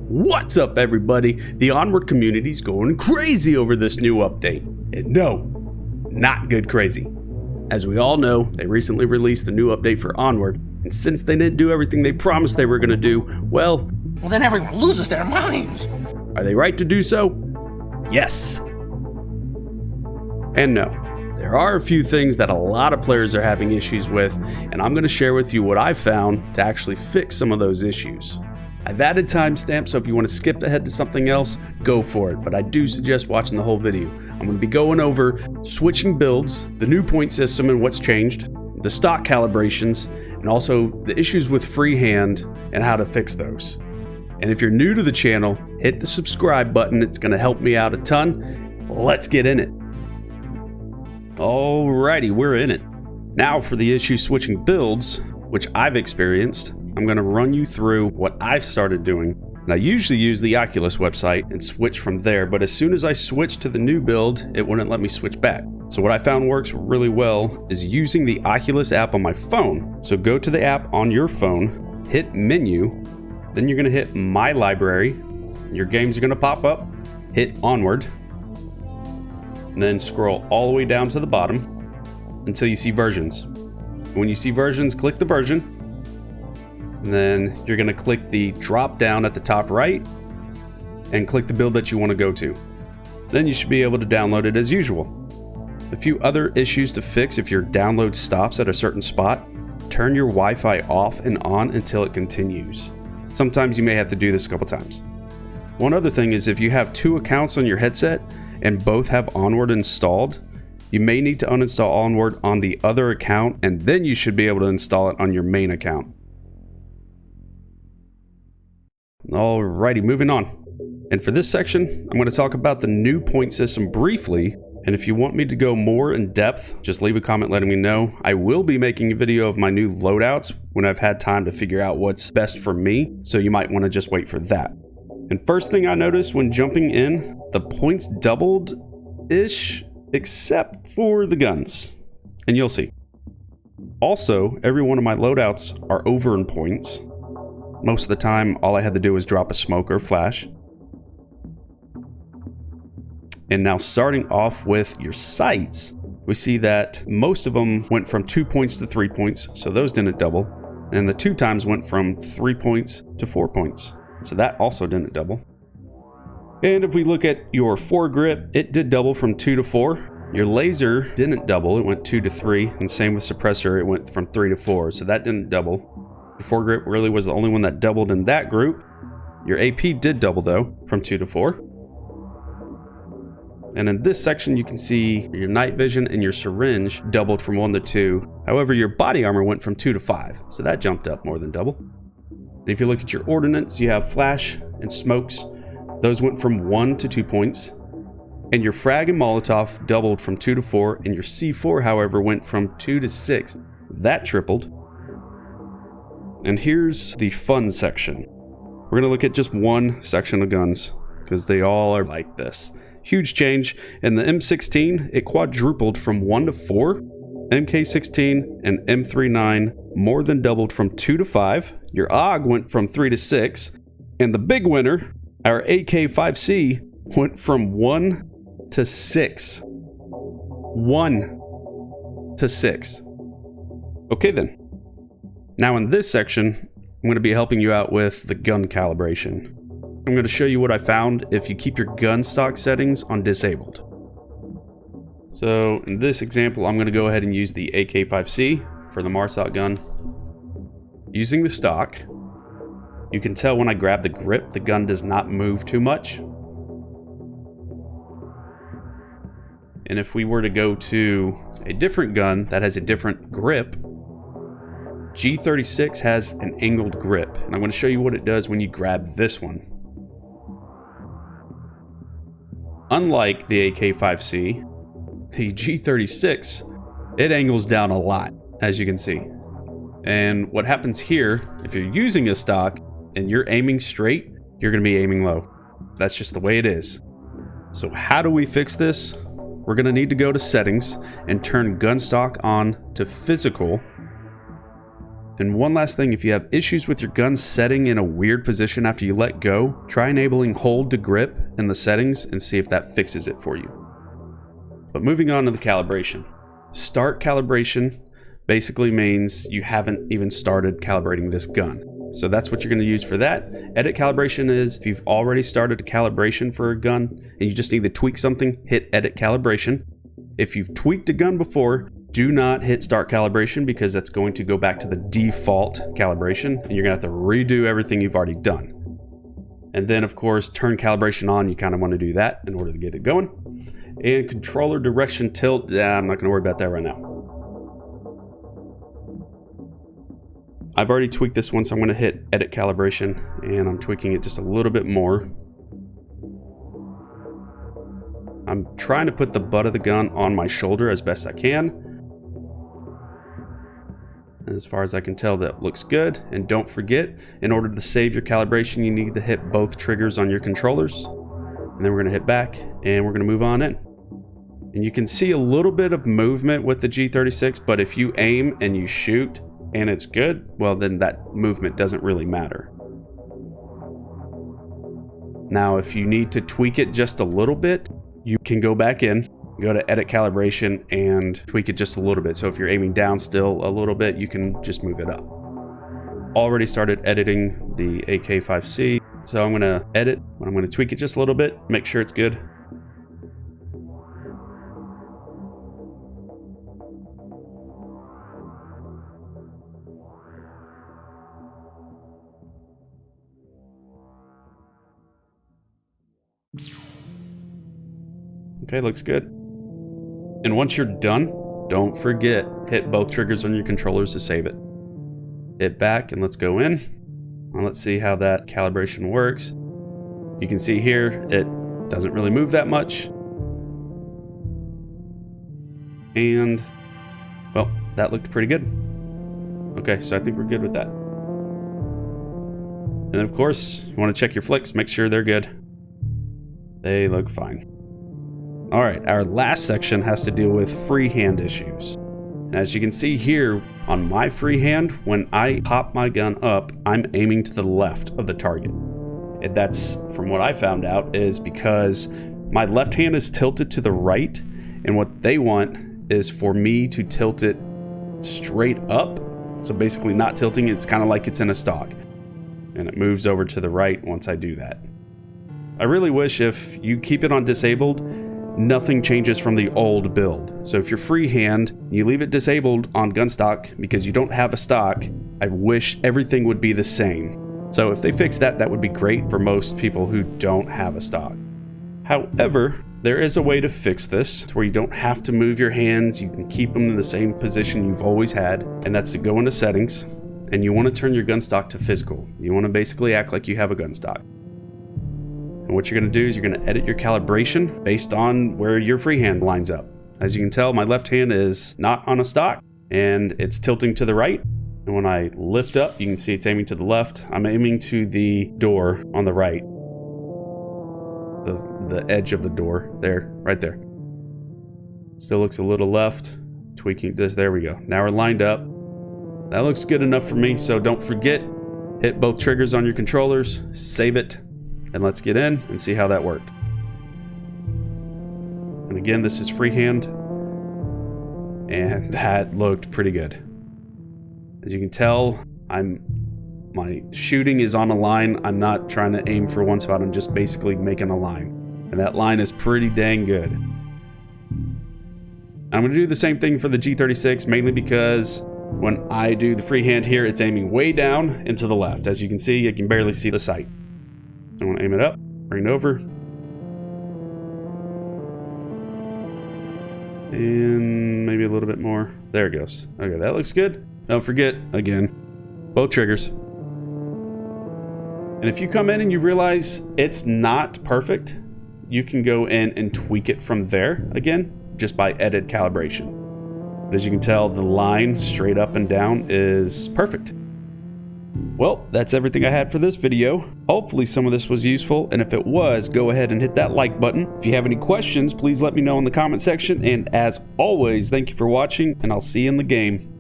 What's up, everybody? The Onward community's going crazy over this new update. And no, not good crazy. As we all know, they recently released the new update for Onward, and since they didn't do everything they promised they were going to do, well, then everyone loses their minds. Are they right to do so? Yes. And no. There are a few things that a lot of players are having issues with, and I'm going to share with you what I've found to actually fix some of those issues. I've added timestamps, so if you want to skip ahead to something else, go for it, but I do suggest watching the whole video. I'm going to be going over switching builds, the new point system and what's changed, the stock calibrations, and also the issues with freehand and how to fix those. And if you're new to the channel, hit the subscribe button. It's going to help me out a ton. Let's get in it. Alrighty, we're in it. Now for the issue switching builds, which I've experienced, I'm going to run you through what I've started doing. And I usually use the Oculus website and switch from there, but as soon as I switched to the new build, it wouldn't let me switch back. So what I found works really well is using the Oculus app on my phone. So go to the app on your phone, hit menu, then you're going to hit my library, your games are going to pop up, hit Onward, and then scroll all the way down to the bottom until you see versions. When you see versions, click the version, and then you're going to click the drop down at the top right and click the build that you want to go to. Then you should be able to download it as usual. A few other issues to fix: if your download stops at a certain spot, turn your Wi-Fi off and on until it continues. Sometimes you may have to do this a couple times. One other thing is, if you have two accounts on your headset and both have Onward installed, you may need to uninstall Onward on the other account, and then you should be able to install it on your main account. Alrighty, moving on. And for this section, I'm going to talk about the new point system briefly, and if you want me to go more in depth, just leave a comment letting me know. I will be making a video of my new loadouts when I've had time to figure out what's best for me, so you might want to just wait for that. And first thing I noticed when jumping in, the points doubled-ish, except for the guns. And you'll see. Also, every one of my loadouts are over in points. Most of the time, all I had to do was drop a smoke or flash. And now starting off with your sights, we see that most of them went from 2 points to 3 points, so those didn't double. And the 2 times went from 3 points to 4 points, so that also didn't double. And if we look at your foregrip, it did double from 2 to 4. Your laser didn't double, it went 2 to 3, and same with suppressor, it went from 3 to 4, so that didn't double. Your foregrip really was the only one that doubled in that group. Your AP did double though, from 2 to 4. And in this section you can see your night vision and your syringe doubled from 1 to 2. However, your body armor went from 2 to 5, so that jumped up more than double. And if you look at your ordnance, you have flash and smokes. Those went from 1 to 2 points. And your frag and Molotov doubled from 2 to 4, and your C4, however, went from 2 to 6. That tripled. And here's the fun section. We're going to look at just one section of guns, because they all are like this. Huge change. In the M16, it quadrupled from 1 to 4. MK16 and M39 more than doubled from 2 to 5. Your AUG went from 3 to 6. And the big winner, our AK5C, went from 1 to 6. 1 to 6. Okay then. Now in this section, I'm going to be helping you out with the gun calibration. I'm going to show you what I found if you keep your gun stock settings on disabled. So in this example, I'm going to go ahead and use the AK5C for the Marsat gun. Using the stock, you can tell when I grab the grip, the gun does not move too much. And if we were to go to a different gun that has a different grip, G36 has an angled grip, and I'm going to show you what it does when you grab this one. Unlike the AK5C, the G36, it angles down a lot, as you can see. And what happens here, if you're using a stock and you're aiming straight, you're going to be aiming low. That's just the way it is. So how do we fix this? We're going to need to go to settings and turn gun stock on to physical. And one last thing, if you have issues with your gun setting in a weird position after you let go, try enabling hold to grip in the settings and see if that fixes it for you. But moving on to the calibration. Start calibration basically means you haven't even started calibrating this gun. So that's what you're going to use for that. Edit calibration is if you've already started a calibration for a gun and you just need to tweak something, hit edit calibration. If you've tweaked a gun before, do not hit start calibration because that's going to go back to the default calibration and you're going to have to redo everything you've already done. And then of course, turn calibration on. You kind of want to do that in order to get it going. And controller direction tilt, I'm not going to worry about that right now. I've already tweaked this one, so I'm going to hit edit calibration and I'm tweaking it just a little bit more. I'm trying to put the butt of the gun on my shoulder as best I can. And as far as I can tell, that looks good. And don't forget, in order to save your calibration, you need to hit both triggers on your controllers. And then we're going to hit back and we're going to move on in. And you can see a little bit of movement with the G36, but if you aim and you shoot and it's good, well, then that movement doesn't really matter. Now, if you need to tweak it just a little bit, you can go back in, go to edit calibration and tweak it just a little bit. So if you're aiming down still a little bit, you can just move it up. Already started editing the AK5C. So I'm going to edit, I'm going to tweak it just a little bit, make sure it's good. Okay, looks good. And once you're done, don't forget, hit both triggers on your controllers to save it. Hit back and let's go in. And let's see how that calibration works. You can see here, it doesn't really move that much. And, well, that looked pretty good. Okay, so I think we're good with that. And of course, you want to check your flicks, make sure they're good. They look fine. All right, our last section has to deal with freehand issues. And as you can see here, on my freehand, when I pop my gun up, I'm aiming to the left of the target. And that's, from what I found out, is because my left hand is tilted to the right, and what they want is for me to tilt it straight up. So basically not tilting, it's kind of like it's in a stock. And it moves over to the right once I do that. I really wish if you keep it on disabled, nothing changes from the old build. So if you're freehand, you leave it disabled on gun stock because you don't have a stock, I wish everything would be the same. So if they fix that, that would be great for most people who don't have a stock. However, there is a way to fix this to where you don't have to move your hands. You can keep them in the same position you've always had, and that's to go into settings, and you want to turn your gun stock to physical. You want to basically act like you have a gun stock. And what you're going to do is you're going to edit your calibration based on where your freehand lines up. As you can tell, my left hand is not on a stock and it's tilting to the right. And when I lift up, you can see it's aiming to the left. I'm aiming to the door on the right. The edge of the door there, right there. Still looks a little left. Tweaking this, there we go. Now we're lined up. That looks good enough for me, so don't forget, hit both triggers on your controllers, save it, and let's get in and see how that worked. And again, this is freehand, and that looked pretty good. As you can tell, my shooting is on a line. I'm not trying to aim for one spot, I'm just basically making a line. And that line is pretty dang good. I'm going to do the same thing for the G36, mainly because when I do the freehand here, it's aiming way down and to the left. As you can see, I can barely see the sight. So I want to aim it up, bring it over. And maybe a little bit more. There it goes. Okay, that looks good. Don't forget, again, both triggers. And if you come in and you realize it's not perfect, you can go in and tweak it from there again, just by edit calibration. But as you can tell, the line straight up and down is perfect. Well, that's everything I had for this video. Hopefully some of this was useful, and if it was, go ahead and hit that like button. If you have any questions, please let me know in the comment section, and as always, thank you for watching, and I'll see you in the game.